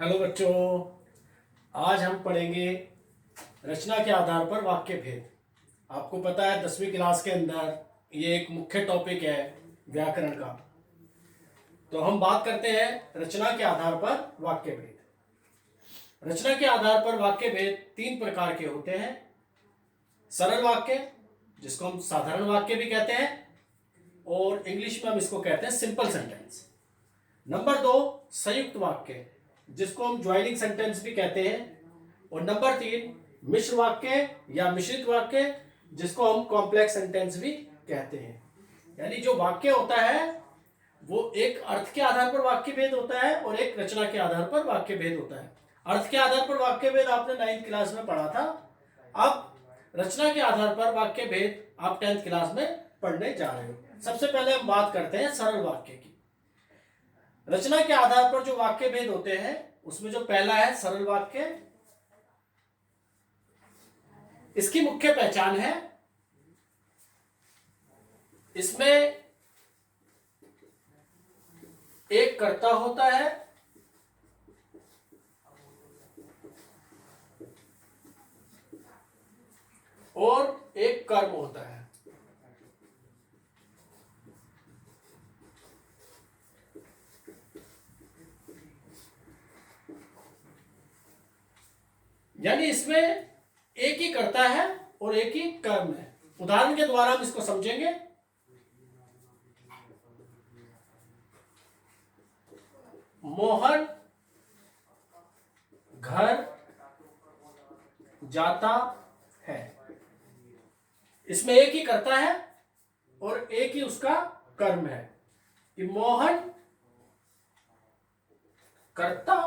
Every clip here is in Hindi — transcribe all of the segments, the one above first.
हेलो बच्चों, आज हम पढ़ेंगे रचना के आधार पर वाक्य भेद। आपको पता है 10वीं क्लास के अंदर ये एक मुख्य टॉपिक है व्याकरण का। तो हम बात करते हैं रचना के आधार पर वाक्य भेद। रचना के आधार पर वाक्य भेद तीन प्रकार के होते हैं। सरल वाक्य, जिसको हम साधारण वाक्य भी कहते हैं, और इंग्लिश में हम इसको कहते हैं सिंपल सेंटेंस। नंबर 2 संयुक्त वाक्य, जिसको हम ज्वाइनिंग सेंटेंस भी कहते हैं। और नंबर 3 मिश्र वाक्य या मिश्रित वाक्य, जिसको हम कॉम्प्लेक्स सेंटेंस भी कहते हैं। यानी जो वाक्य होता है वो एक अर्थ के आधार पर वाक्य भेद होता है और एक रचना के आधार पर वाक्य भेद होता है। अर्थ के आधार पर वाक्य भेद आपने 9th क्लास में पढ़ा था। अब रचना के आधार पर वाक्य भेद आप 10th क्लास में पढ़ने जा रहे हो। सबसे पहले हम बात करते हैं सरल वाक्य की। रचना के आधार पर जो वाक्य भेद होते हैं उसमें जो पहला है सरल वाक्य। इसकी मुख्य पहचान है, इसमें एक कर्ता होता है और एक कर्म होता है। यानी इसमें एक ही कर्ता है और एक ही कर्म है। उदाहरण के द्वारा हम इसको समझेंगे। मोहन घर जाता है। इसमें एक ही कर्ता है और एक ही उसका कर्म है कि मोहन कर्ता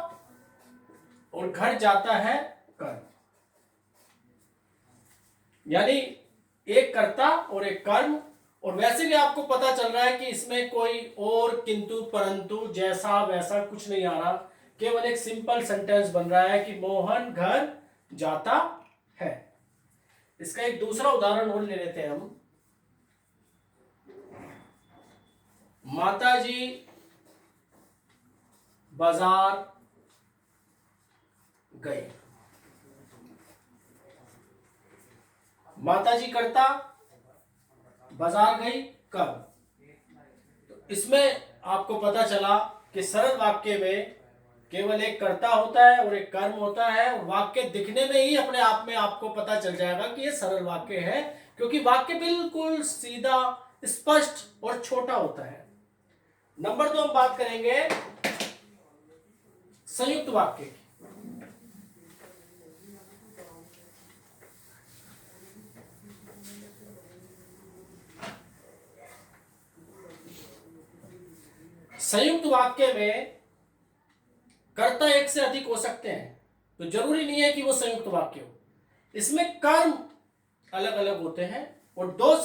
और घर जाता है कर्म। यानी एक कर्ता और एक कर्म। और वैसे भी आपको पता चल रहा है कि इसमें कोई और किंतु परंतु जैसा वैसा कुछ नहीं आ रहा, केवल एक सिंपल सेंटेंस बन रहा है कि मोहन घर जाता है। इसका एक दूसरा उदाहरण और ले लेते हैं हम। माताजी बाजार गई। माताजी कर्ता, बाजार गई कर्म। तो इसमें आपको पता चला कि सरल वाक्य में केवल एक कर्ता होता है और एक कर्म होता है। और वाक्य दिखने में ही अपने आप में आपको पता चल जाएगा कि ये सरल वाक्य है, क्योंकि वाक्य बिल्कुल सीधा, स्पष्ट और छोटा होता है। नंबर 2 हम बात करेंगे संयुक्त वाक्य की। संयुक्त वाक्य में कर्ता एक से अधिक हो सकते हैं, तो जरूरी नहीं है कि वो संयुक्त वाक्य हो। इसमें कर्म अलग अलग होते हैं और दो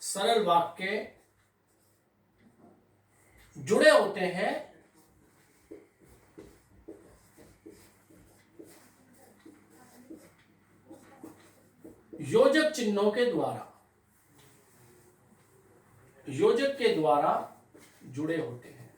सरल वाक्य जुड़े होते हैं योजक चिन्हों के द्वारा। योजक के द्वारा जुड़े होते हैं।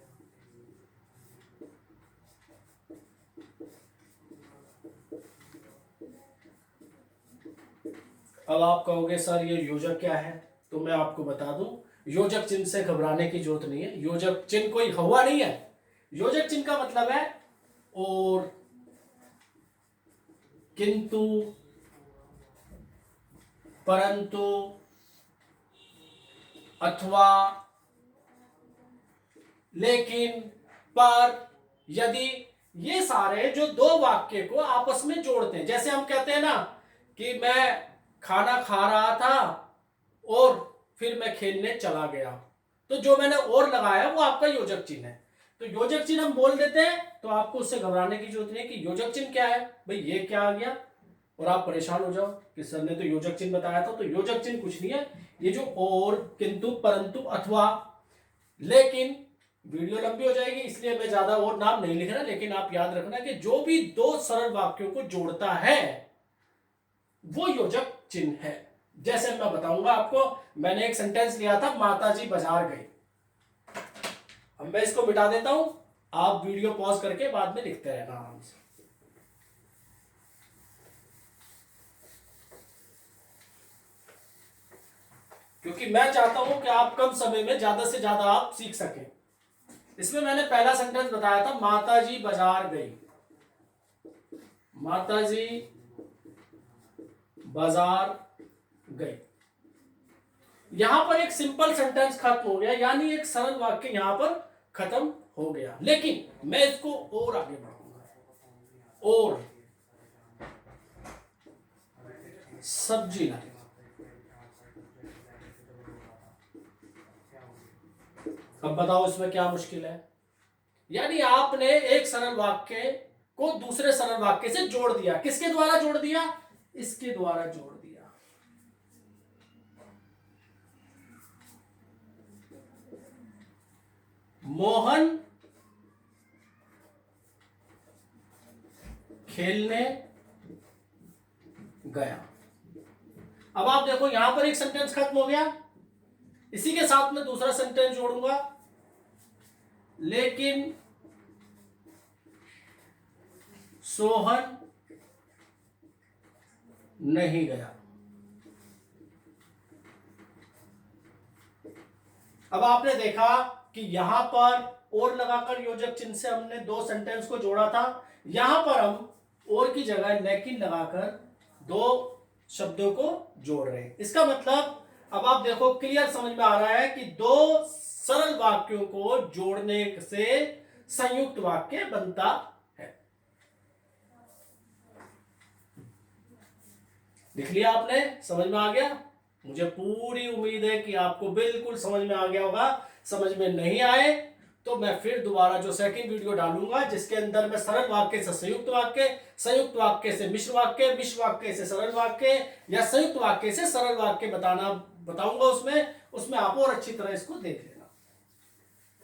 अब आप कहोगे सर ये योजक क्या है, तो मैं आपको बता दूं, योजक चिन्ह से घबराने की जरूरत नहीं है। योजक चिन्ह कोई हवा नहीं है। योजक चिन्ह का मतलब है और, किंतु, परंतु, अथवा, लेकिन, पर, यदि, ये सारे जो दो वाक्य को आपस में जोड़ते हैं। जैसे हम कहते हैं ना कि मैं खाना खा रहा था और फिर मैं खेलने चला गया, तो जो मैंने और लगाया वो आपका योजक चिन्ह है। तो योजक चिन्ह हम बोल देते हैं, तो आपको उससे घबराने की जरूरत नहीं कि योजक चिन्ह क्या है, भाई ये क्या आ गया, और आप परेशान हो जाओ कि सर ने तो योजक चिन्ह बताया था। तो योजक चिन्ह कुछ नहीं है, ये जो और, किंतु, परंतु, अथवा, लेकिन, वीडियो लंबी हो जाएगी इसलिए मैं ज्यादा और नाम नहीं लिख रहा, लेकिन आप याद रखना कि जो भी दो सरल वाक्यों को जोड़ता है वो योजक चिन्ह है। जैसे मैं बताऊंगा आपको, मैंने एक सेंटेंस लिया था, माताजी बाजार गई। अब मैं इसको मिटा देता हूं, आप वीडियो पॉज करके बाद में लिखते रहना आराम से। क्योंकि मैं चाहता हूं कि आप कम समय में ज्यादा से ज्यादा आप सीख सकें। इसमें मैंने पहला सेंटेंस बताया था, माताजी बाजार गई। माताजी बाजार गई। यहां पर एक सिंपल सेंटेंस खत्म हो गया, यानी एक सरल वाक्य यहां पर खत्म हो गया। लेकिन मैं इसको और आगे बढ़ाऊंगा। और सब्जी लाई। अब बताओ इसमें क्या मुश्किल है? यानी आपने एक सरल वाक्य को दूसरे सरल वाक्य से जोड़ दिया। किसके द्वारा जोड़ दिया? इसके द्वारा जोड़ दिया। मोहन खेलने गया। अब आप देखो यहां पर एक सेंटेंस खत्म हो गया। इसी के साथ में दूसरा सेंटेंस जोड़ूंगा, लेकिन सोहन नहीं गया। अब आपने देखा कि यहां पर और लगाकर योजक चिन्ह से हमने दो सेंटेंस को जोड़ा था। यहां पर हम और की जगह लेकिन लगाकर दो शब्दों को जोड़ रहे हैं। इसका मतलब अब आप देखो क्लियर समझ में आ रहा है कि दो सरल वाक्यों को जोड़ने से संयुक्त वाक्य बनता है। लिख लिया आपने? समझ में आ गया? मुझे पूरी उम्मीद है कि आपको बिल्कुल समझ में आ गया होगा। समझ में नहीं आए तो मैं फिर दोबारा जो सेकंड वीडियो डालूंगा, जिसके अंदर मैं सरल वाक्य से संयुक्त वाक्य, संयुक्त वाक्य से मिश्र वाक्य, मिश्र वाक्य से सरल वाक्य या संयुक्त वाक्य से सरल वाक्य बताऊंगा। उसमें आप और अच्छी तरह इसको देख लेना।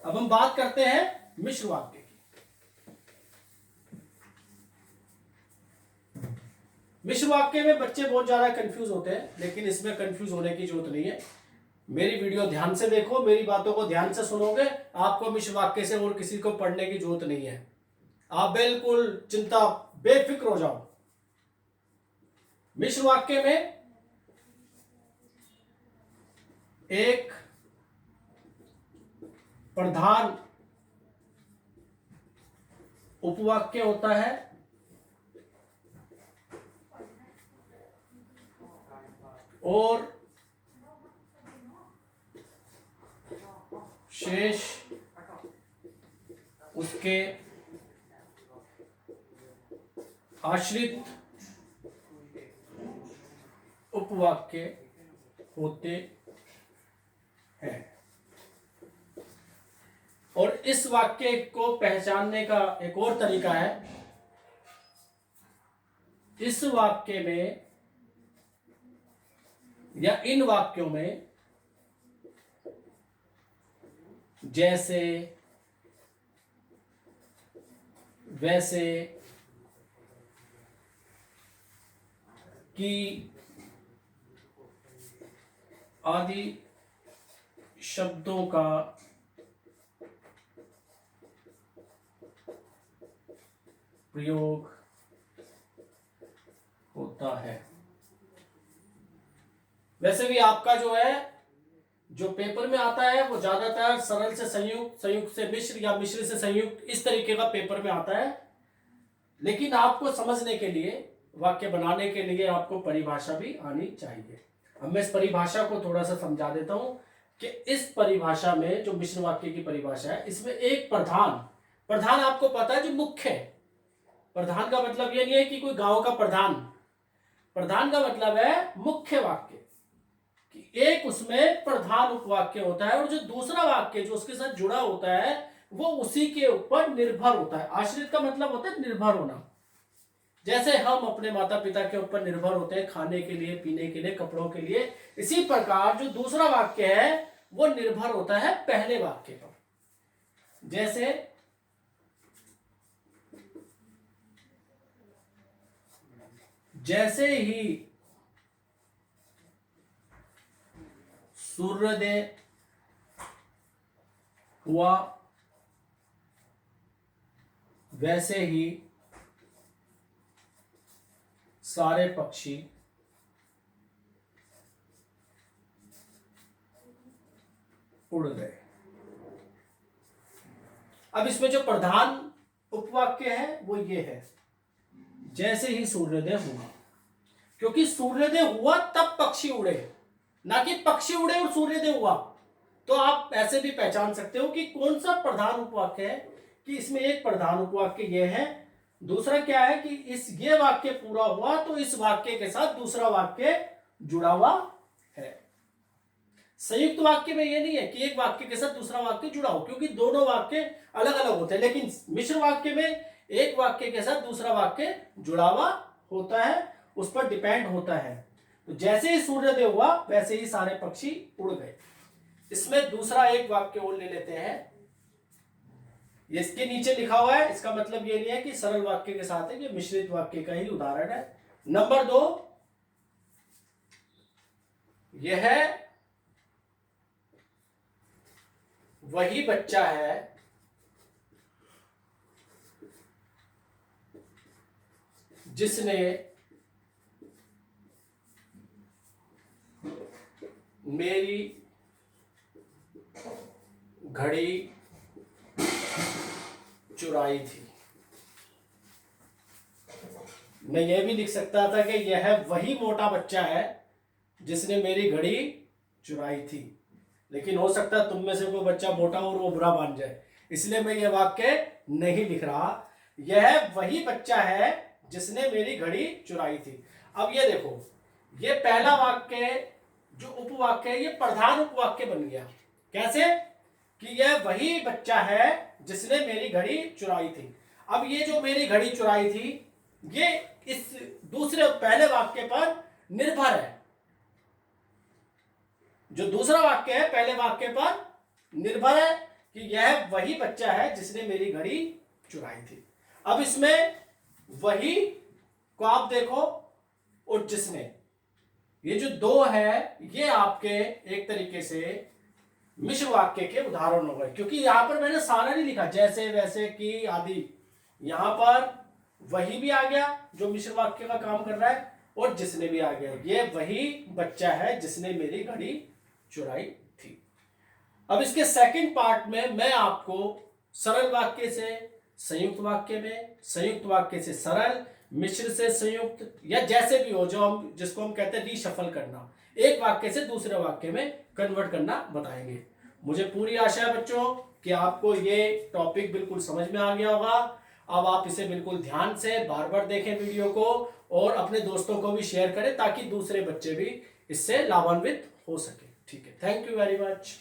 अब हम बात करते हैं मिश्र वाक्य की। मिश्र वाक्य में बच्चे बहुत ज्यादा कंफ्यूज होते हैं, लेकिन इसमें कंफ्यूज होने की जरूरत नहीं है। मेरी वीडियो ध्यान से देखो, मेरी बातों को ध्यान से सुनोगे, आपको मिश्र वाक्य से और किसी को पढ़ने की जरूरत नहीं है। आप बिल्कुल चिंता बेफिक्र हो जाओ। मिश्र वाक्य में एक प्रधान उपवाक्य होता है और शेष उसके आश्रित उपवाक्य होते हैं। और इस वाक्य को पहचानने का एक और तरीका है, इस वाक्य में या इन वाक्यों में जैसे, वैसे, कि आदि शब्दों का प्रयोग होता है। वैसे भी आपका जो है, जो पेपर में आता है वो ज्यादातर सरल से संयुक्त, संयुक्त से मिश्र या मिश्र से संयुक्त, इस तरीके का पेपर में आता है। लेकिन आपको समझने के लिए, वाक्य बनाने के लिए आपको परिभाषा भी आनी चाहिए। अब मैं इस परिभाषा को थोड़ा सा समझा देता हूं कि इस परिभाषा में, जो मिश्र वाक्य की परिभाषा है, इसमें एक प्रधान आपको पता है जो मुख्य है। प्रधान का मतलब ये नहीं है कि कोई गांव का प्रधान। प्रधान का मतलब है मुख्य वाक्य, कि एक उसमें प्रधान उपवाक्य होता है और जो दूसरा वाक्य जो उसके साथ जुड़ा होता है वो उसी के ऊपर निर्भर होता है। आश्रित का मतलब होता है निर्भर होना। जैसे हम अपने माता पिता के ऊपर निर्भर होते हैं खाने के लिए, पीने के लिए, कपड़ों के लिए, इसी प्रकार जो दूसरा वाक्य है वो निर्भर होता है पहले वाक्य पर। जैसे ही सूर्योदय हुआ वैसे ही सारे पक्षी उड़ गए। अब इसमें जो प्रधान उपवाक्य है वो ये है, जैसे ही सूर्योदय हुआ, क्योंकि सूर्योदय हुआ तब पक्षी उड़े, ना कि पक्षी उड़े और सूर्योदय हुआ। तो आप ऐसे भी पहचान सकते हो कि कौन सा प्रधान उपवाक्य है, कि इसमें एक प्रधान उपवाक्य ये है, दूसरा क्या है कि ये वाक्य पूरा हुआ तो इस वाक्य के साथ दूसरा वाक्य जुड़ा हुआ है। संयुक्त वाक्य में ये नहीं है कि एक वाक्य के साथ दूसरा वाक्य जुड़ा हो, क्योंकि दोनों वाक्य अलग अलग होते हैं, लेकिन मिश्र वाक्य में एक वाक्य के साथ दूसरा वाक्य जुड़ा हुआ होता है, उस पर डिपेंड होता है। तो जैसे ही सूर्योदय हुआ वैसे ही सारे पक्षी उड़ गए। इसमें दूसरा एक वाक्य और ले लेते हैं, इसके नीचे लिखा हुआ है, इसका मतलब ये नहीं है कि सरल वाक्य के साथ है, ये मिश्रित वाक्य का ही उदाहरण है। नंबर 2, यह वही बच्चा है जिसने मेरी घड़ी चुराई थी। मैं यह भी लिख सकता था कि यह वही मोटा बच्चा है जिसने मेरी घड़ी चुराई थी, लेकिन हो सकता है तुम में से कोई बच्चा मोटा और वो बुरा मान जाए, इसलिए मैं यह वाक्य नहीं लिख रहा। यह वही बच्चा है जिसने मेरी घड़ी चुराई थी। अब ये देखो, ये पहला वाक्य जो उपवाक्य है ये प्रधान उपवाक्य बन गया। कैसे? कि यह वही बच्चा है जिसने मेरी घड़ी चुराई थी। अब ये जो मेरी घड़ी चुराई थी ये इस दूसरे पहले वाक्य पर निर्भर है। जो दूसरा वाक्य है पहले वाक्य पर निर्भर है कि यह वही बच्चा है जिसने मेरी घड़ी चुराई थी। अब इसमें वही को आप देखो और जिसने, ये जो दो है ये आपके एक तरीके से मिश्र वाक्य के उदाहरण हो गए, क्योंकि यहां पर मैंने सारा नहीं लिखा, जैसे वैसे की आदि। यहां पर वही भी आ गया जो मिश्र वाक्य का काम कर रहा है, और जिसने भी आ गया। ये वही बच्चा है जिसने मेरी घड़ी चुराई थी। अब इसके सेकंड पार्ट में मैं आपको सरल वाक्य से संयुक्त वाक्य में, संयुक्त वाक्य से सरल, मिश्र से संयुक्त, या जैसे भी हो, जो हम जिसको हम कहते हैं रीशफल करना, एक वाक्य से दूसरे वाक्य में कन्वर्ट करना बताएंगे। मुझे पूरी आशा है बच्चों कि आपको ये टॉपिक बिल्कुल समझ में आ गया होगा। अब आप इसे बिल्कुल ध्यान से बार बार देखें वीडियो को, और अपने दोस्तों को भी शेयर करें ताकि दूसरे बच्चे भी इससे लाभान्वित हो सके। ठीक है, थैंक यू वेरी मच।